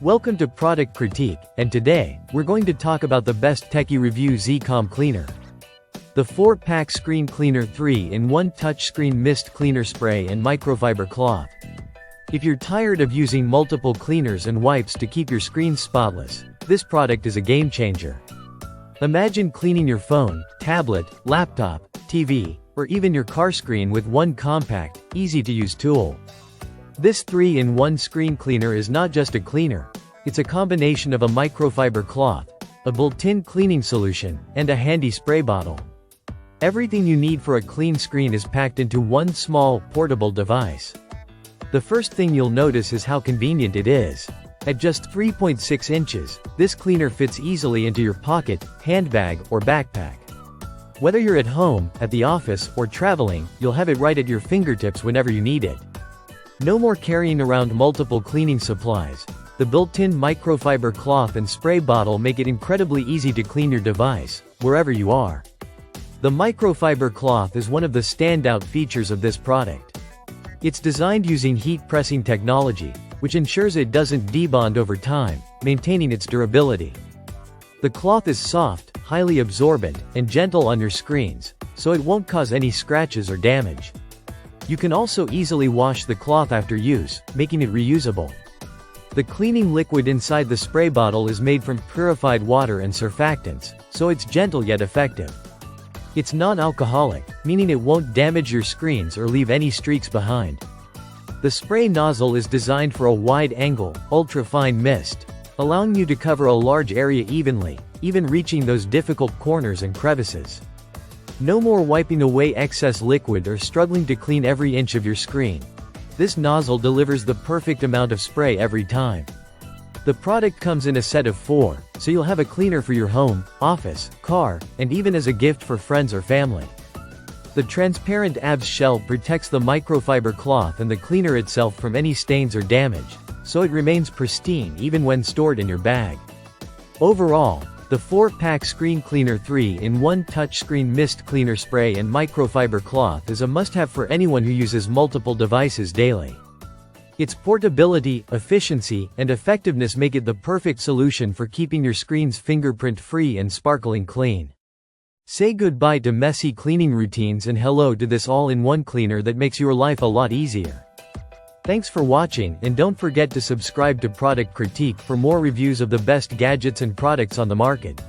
Welcome to Product Critique, and today, we're going to talk about the best Techyreviewzcom Cleaner. The 4-pack Screen Cleaner 3-in-1 Touchscreen Mist Cleaner Spray and Microfiber Cloth. If you're tired of using multiple cleaners and wipes to keep your screen spotless, this product is a game changer. Imagine cleaning your phone, tablet, laptop, TV, or even your car screen with one compact, easy-to-use tool. This 3-in-1 screen cleaner is not just a cleaner. It's a combination of a microfiber cloth, a built-in cleaning solution, and a handy spray bottle. Everything you need for a clean screen is packed into one small, portable device. The first thing you'll notice is how convenient it is. At just 3.6 inches, this cleaner fits easily into your pocket, handbag, or backpack. Whether you're at home, at the office, or traveling, you'll have it right at your fingertips whenever you need it. No more carrying around multiple cleaning supplies. The built-in microfiber cloth and spray bottle make it incredibly easy to clean your device, wherever you are. The microfiber cloth is one of the standout features of this product. It's designed using heat pressing technology, which ensures it doesn't debond over time, maintaining its durability. The cloth is soft, highly absorbent, and gentle on your screens, so it won't cause any scratches or damage. You can also easily wash the cloth after use, making it reusable. The cleaning liquid inside the spray bottle is made from purified water and surfactants, so it's gentle yet effective. It's non-alcoholic, meaning it won't damage your screens or leave any streaks behind. The spray nozzle is designed for a wide-angle, ultra-fine mist, allowing you to cover a large area evenly, even reaching those difficult corners and crevices. No more wiping away excess liquid or struggling to clean every inch of your screen. This nozzle delivers the perfect amount of spray every time. The product comes in a set of 4, so you'll have a cleaner for your home, office, car, and even as a gift for friends or family. The transparent ABS shell protects the microfiber cloth and the cleaner itself from any stains or damage, so it remains pristine even when stored in your bag. Overall, the 4-pack Screen Cleaner 3-in-1 Touchscreen Mist Cleaner Spray and Microfiber Cloth is a must-have for anyone who uses multiple devices daily. Its portability, efficiency, and effectiveness make it the perfect solution for keeping your screens fingerprint-free and sparkling clean. Say goodbye to messy cleaning routines and hello to this all-in-one cleaner that makes your life a lot easier. Thanks for watching, and don't forget to subscribe to Product Critique for more reviews of the best gadgets and products on the market.